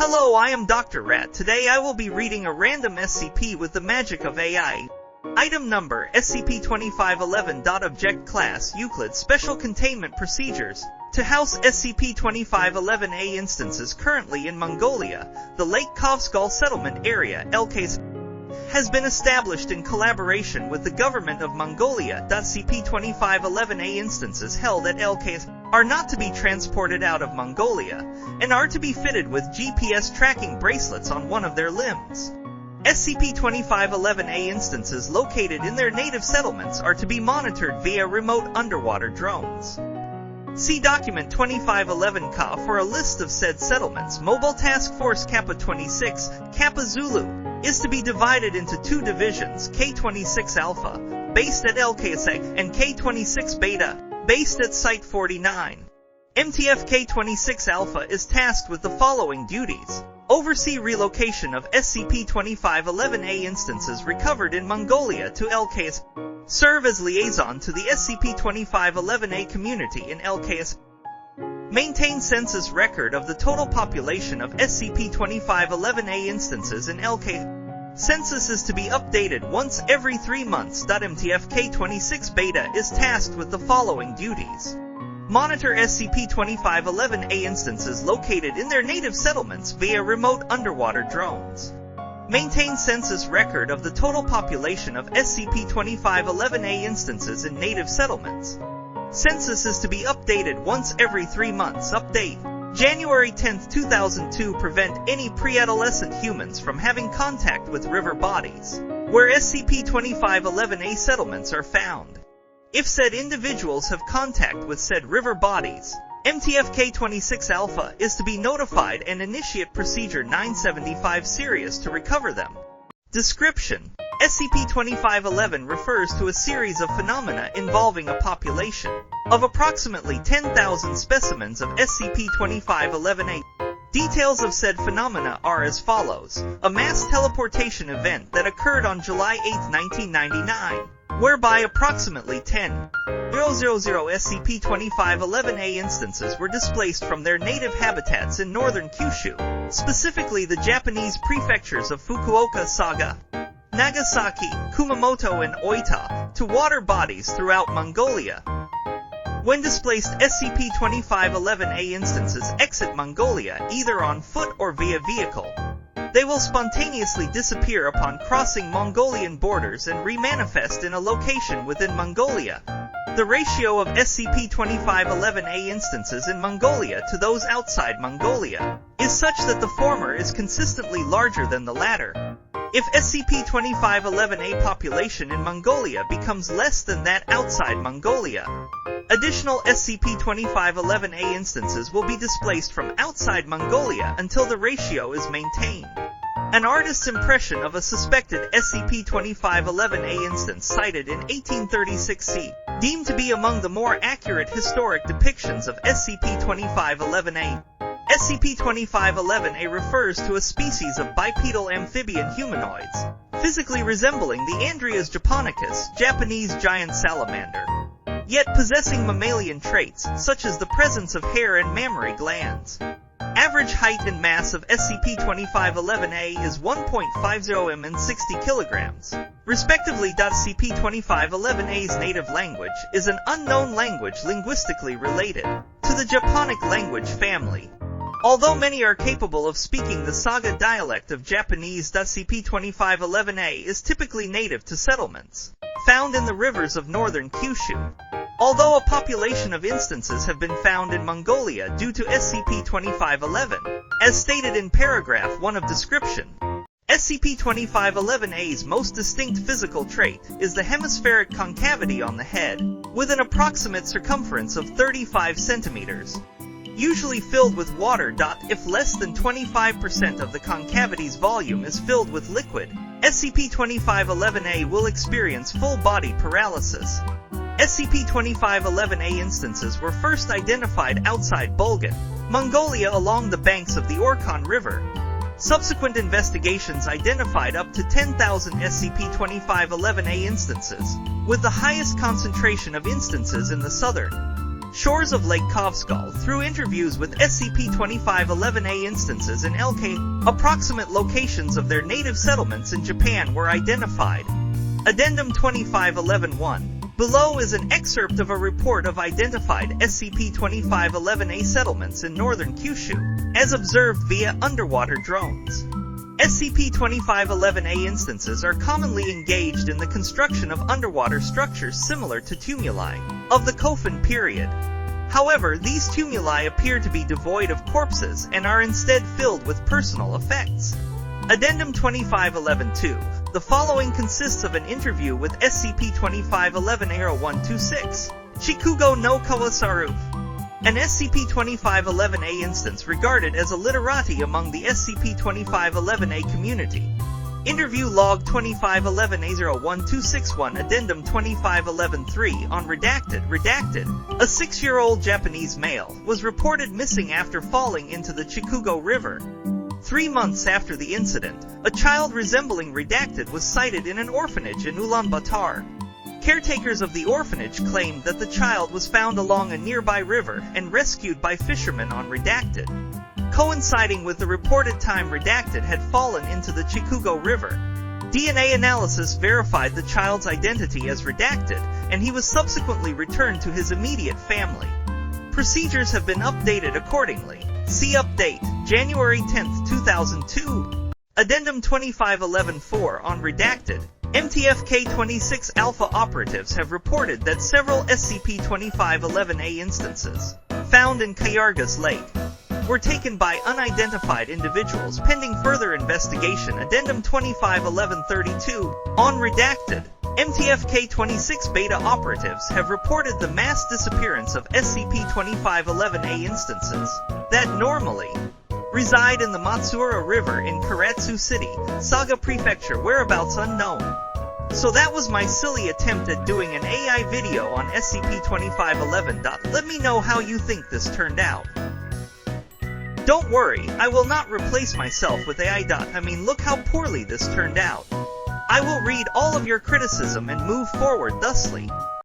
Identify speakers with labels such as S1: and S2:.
S1: Hello, I am Dr. Rat. Today I will be reading a random SCP with the magic of AI. Item number, SCP-2511. Object Class, Euclid. Special Containment Procedures. To house SCP-2511-A instances currently in Mongolia, the Lake Kovsgol Settlement Area, LKS, has been established in collaboration with the Government of Mongolia. SCP-2511-A instances held at LKS are not to be transported out of Mongolia, and are to be fitted with GPS tracking bracelets on one of their limbs. SCP-2511-A instances located in their native settlements are to be monitored via remote underwater drones. See Document 2511-Ka for a list of said settlements. Mobile Task Force Kappa 26, Kappa Zulu, is to be divided into two divisions, K-26 Alpha, based at LKSA, and K-26 Beta, based at Site 49. MTF K-26 Alpha is tasked with the following duties. Oversee relocation of SCP-2511-A instances recovered in Mongolia to LKS. Serve as liaison to the SCP-2511-A community in LKS. Maintain census record of the total population of SCP-2511-A instances in LKS. Census is to be updated once every 3 months. MTF K-26 Beta is tasked with the following duties. Monitor SCP-2511-A instances located in their native settlements via remote underwater drones. Maintain census record of the total population of SCP-2511-A instances in native settlements. Census is to be updated once every 3 months. Update. January 10, 2002. Prevent any pre-adolescent humans from having contact with river bodies, where SCP-2511-A settlements are found. If said individuals have contact with said river bodies, MTF K-26 Alpha is to be notified and initiate Procedure 975 Sirius to recover them. Description: SCP-2511 refers to a series of phenomena involving a population of approximately 10,000 specimens of SCP-2511-A. Details of said phenomena are as follows. A mass teleportation event that occurred on July 8, 1999, whereby approximately 10,000 SCP-2511-A instances were displaced from their native habitats in northern Kyushu, specifically the Japanese prefectures of Fukuoka, Saga, Nagasaki, Kumamoto, and Oita, to water bodies throughout Mongolia. When displaced SCP-2511-A instances exit Mongolia either on foot or via vehicle, they will spontaneously disappear upon crossing Mongolian borders and remanifest in a location within Mongolia. The ratio of SCP-2511-A instances in Mongolia to those outside Mongolia is such that the former is consistently larger than the latter. If SCP-2511-A population in Mongolia becomes less than that outside Mongolia, additional SCP-2511-A instances will be displaced from outside Mongolia until the ratio is maintained. An artist's impression of a suspected SCP-2511-A instance cited in 1836C, deemed to be among the more accurate historic depictions of SCP-2511-A. SCP-2511-A refers to a species of bipedal amphibian humanoids, physically resembling the Andrias japonicus, Japanese giant salamander, yet possessing mammalian traits, such as the presence of hair and mammary glands. Average height and mass of SCP-2511-A is 1.50 m and 60 kg, respectively. SCP-2511-A's native language is an unknown language linguistically related to the Japonic language family. Although many are capable of speaking the Saga dialect of Japanese, SCP-2511-A is typically native to settlements found in the rivers of northern Kyushu. Although a population of instances have been found in Mongolia due to SCP-2511, as stated in paragraph 1 of description, SCP-2511-A's most distinct physical trait is the hemispheric concavity on the head, with an approximate circumference of 35 centimeters, usually filled with water. If less than 25% of the concavity's volume is filled with liquid, SCP-2511-A will experience full-body paralysis. SCP-2511-A instances were first identified outside Bulgan, Mongolia along the banks of the Orkhon River. Subsequent investigations identified up to 10,000 SCP-2511-A instances, with the highest concentration of instances in the southern shores of Lake Kovskal through interviews with SCP-2511-A instances in LK. Approximate locations of their native settlements in Japan were identified. Addendum 2511-1. Below is an excerpt of a report of identified SCP-2511-A settlements in northern Kyushu, as observed via underwater drones. SCP-2511-A instances are commonly engaged in the construction of underwater structures similar to tumuli of the Kofun period. However, these tumuli appear to be devoid of corpses and are instead filled with personal effects. Addendum 2511-2. The following consists of an interview with SCP-2511-A0126, Chikugo no Kawasaru, an SCP-2511-A instance regarded as a literati among the SCP-2511-A community. Interview Log 2511-A01261 Addendum 2511-3 on Redacted. A 6-year-old Japanese male was reported missing after falling into the Chikugo River. 3 months after the incident, a child resembling Redacted was sighted in an orphanage in Ulaanbaatar. Caretakers of the orphanage claimed that the child was found along a nearby river and rescued by fishermen on Redacted. Coinciding with the reported time Redacted had fallen into the Chikugo River, DNA analysis verified the child's identity as Redacted, and he was subsequently returned to his immediate family. Procedures have been updated accordingly. See Update, January 10, 2002. Addendum 2511-4 on Redacted. MTFK-26 Alpha operatives have reported that several SCP-2511-A instances, found in Kayargas Lake, were taken by unidentified individuals pending further investigation. Addendum 2511-32 on Redacted. MTFK-26 Beta operatives have reported the mass disappearance of SCP-2511-A instances that normally reside in the Matsura River in Karatsu City, Saga Prefecture, whereabouts unknown. So that was my silly attempt at doing an AI video on SCP-2511. Let me know how you think this turned out. Don't worry, I will not replace myself with AI. I mean, look how poorly this turned out. I will read all of your criticism and move forward thusly.